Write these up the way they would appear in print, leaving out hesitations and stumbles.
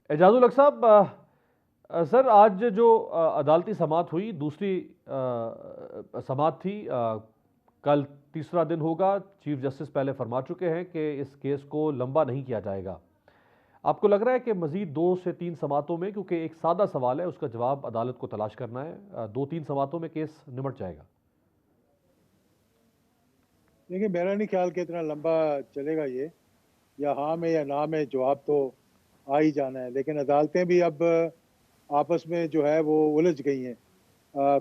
اعجاز الحق صاحب، سر آج جو عدالتی سماعت ہوئی، دوسری سماعت تھی، کل تیسرا دن ہوگا۔ چیف جسٹس پہلے فرما چکے ہیں کہ اس کیس کو لمبا نہیں کیا جائے گا۔ آپ کو لگ رہا ہے کہ مزید 2 سے 3 سماعتوں میں، کیونکہ ایک سادہ سوال ہے اس کا جواب عدالت کو تلاش کرنا ہے، 2-3 سماعتوں میں کیس نمٹ جائے گا؟ دیکھیں، میرا نہیں خیال کہ اتنا لمبا چلے گا یہ، یا ہاں میں یا نہ میں جواب تو آ ہی جانا ہے، لیکن عدالتیں بھی اب آپس میں جو ہے وہ الجھ گئی ہیں۔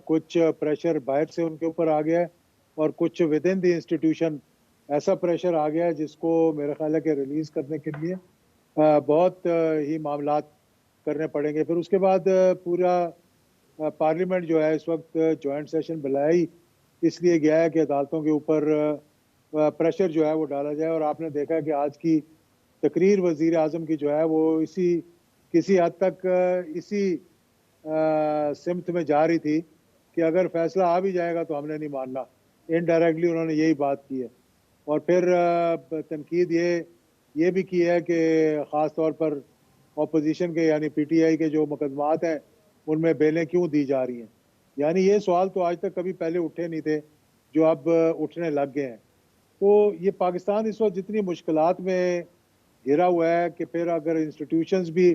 کچھ پریشر باہر سے ان کے اوپر آ گیا ہے، اور کچھ ود ان دی انسٹیٹیوشن ایسا پریشر آ گیا ہے جس کو میرا خیال ہے کہ ریلیز کرنے کے لیے بہت ہی معاملات کرنے پڑیں گے۔ پھر اس کے بعد پورا پارلیمنٹ جو ہے اس وقت جوائنٹ سیشن بلایا ہی اس لیے گیا ہے کہ عدالتوں کے اوپر پریشر جو ہے وہ ڈالا جائے، اور آپ نے دیکھا کہ آج کی تقریر وزیر اعظم کی جو ہے وہ کسی حد تک اسی سمت میں جا رہی تھی کہ اگر فیصلہ آ بھی جائے گا تو ہم نے نہیں ماننا۔ انڈائریکٹلی انہوں نے یہی بات کی ہے، اور پھر تنقید یہ بھی کی ہے کہ خاص طور پر اپوزیشن کے یعنی پی ٹی آئی کے جو مقدمات ہیں ان میں بیلیں کیوں دی جا رہی ہیں۔ یعنی یہ سوال تو آج تک کبھی پہلے اٹھے نہیں تھے جو اب اٹھنے لگ گئے ہیں۔ تو یہ پاکستان اس وقت جتنی مشکلات میں گھرا ہوا ہے کہ پھر اگر انسٹیٹیوشنز بھی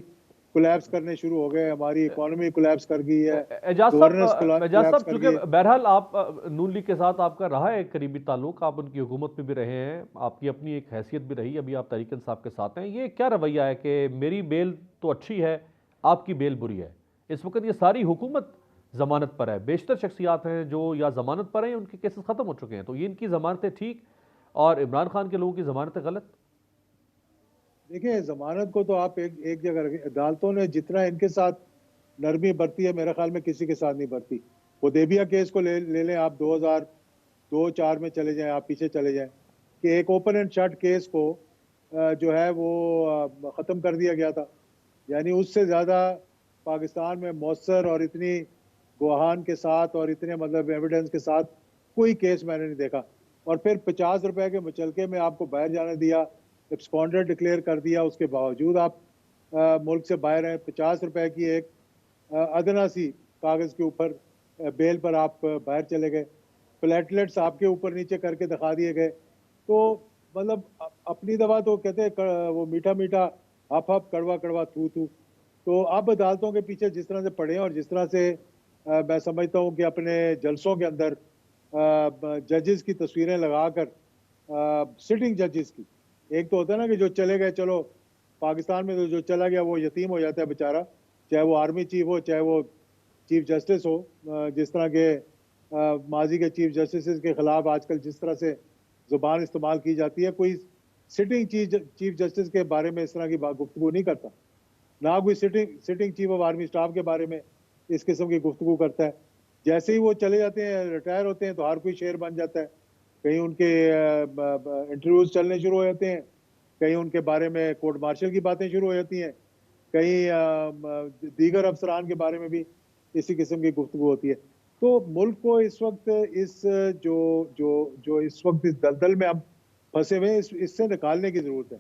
کولیپس کرنے شروع ہو گئے، ہماری اکانومی کولیپس کر گئی ہے، گورننس اعجاز کولیپس صاحب، کر گئی ہے۔ چونکہ بہرحال آپ نون لیگ کے ساتھ آپ کا رہا ہے قریبی تعلق، آپ ان کی حکومت میں بھی رہے ہیں، آپ کی اپنی ایک حیثیت بھی رہی، ابھی آپ تحریک انصاف کے ساتھ ہیں، یہ کیا رویہ ہے کہ میری بیل تو اچھی ہے، آپ کی بیل بری ہے؟ اس وقت یہ ساری حکومت ضمانت پر ہے، بیشتر شخصیات ہیں جو یا ضمانت پر ہیں، ان کے کیسز ختم ہو چکے ہیں، تو یہ ان کی ضمانتیں ٹھیک اور عمران خان کے لوگوں کی ضمانتیں غلط؟ دیکھیں، ضمانت کو تو آپ ایک جگہ رکھیں۔ عدالتوں نے جتنا ان کے ساتھ نرمی برتی ہے میرے خیال میں کسی کے ساتھ نہیں برتی۔ حدیبیہ کیس کو لے لیں آپ، 2002-4 میں چلے جائیں، آپ پیچھے چلے جائیں کہ ایک اوپن اینڈ شٹ کیس کو جو ہے وہ ختم کر دیا گیا تھا۔ یعنی اس سے زیادہ پاکستان میں مؤثر اور اتنی گواہان کے ساتھ اور اتنے مطلب ایویڈنس کے ساتھ کوئی کیس میں نے نہیں دیکھا۔ اور پھر 50 روپے کے مچلکے میں آپ کو باہر جانے دیا، ایکسپونڈر ڈکلیئر کر دیا، اس کے باوجود آپ ملک سے باہر ہیں۔ 50 روپے کی ایک ادنا سی کاغذ کے اوپر بیل پر آپ باہر چلے گئے، پلیٹلیٹس آپ کے اوپر نیچے کر کے دکھا دیے گئے۔ تو مطلب اپنی دوا تو کہتے ہیں وہ میٹھا میٹھا، ہپ ہپ، کڑوا کڑوا، تھو تھو۔ تو اب عدالتوں کے پیچھے جس طرح سے پڑے ہیں، اور جس طرح سے میں سمجھتا ہوں کہ اپنے جلسوں کے اندر ججز کی تصویریں لگا کر، سٹنگ ججز کی، ایک تو ہوتا ہے نا کہ جو چلے گئے، چلو پاکستان میں تو جو چلا گیا وہ یتیم ہو جاتا ہے بیچارہ، چاہے وہ آرمی چیف ہو چاہے وہ چیف جسٹس ہو۔ جس طرح کے ماضی کے چیف جسٹس کے خلاف آج کل جس طرح سے زبان استعمال کی جاتی ہے، کوئی سٹنگ چیف جسٹس کے بارے میں اس طرح کی گفتگو نہیں کرتا، نہ کوئی sitting chief of army staff کے بارے میں اس قسم کی گفتگو کرتا ہے۔ جیسے ہی وہ چلے جاتے ہیں، ریٹائر ہوتے ہیں، تو ہر کوئی شیر بن جاتا ہے، کہیں ان کے انٹرویوز چلنے شروع ہو جاتے ہیں، کہیں ان کے بارے میں کورٹ مارشل کی باتیں شروع ہو جاتی ہیں، کہیں دیگر افسران کے بارے میں بھی اسی قسم کی گفتگو ہوتی ہے۔ تو ملک کو اس وقت جو اس وقت اس دلدل میں ہم پھنسے ہوئے ہیں، اس سے نکالنے کی ضرورت ہے۔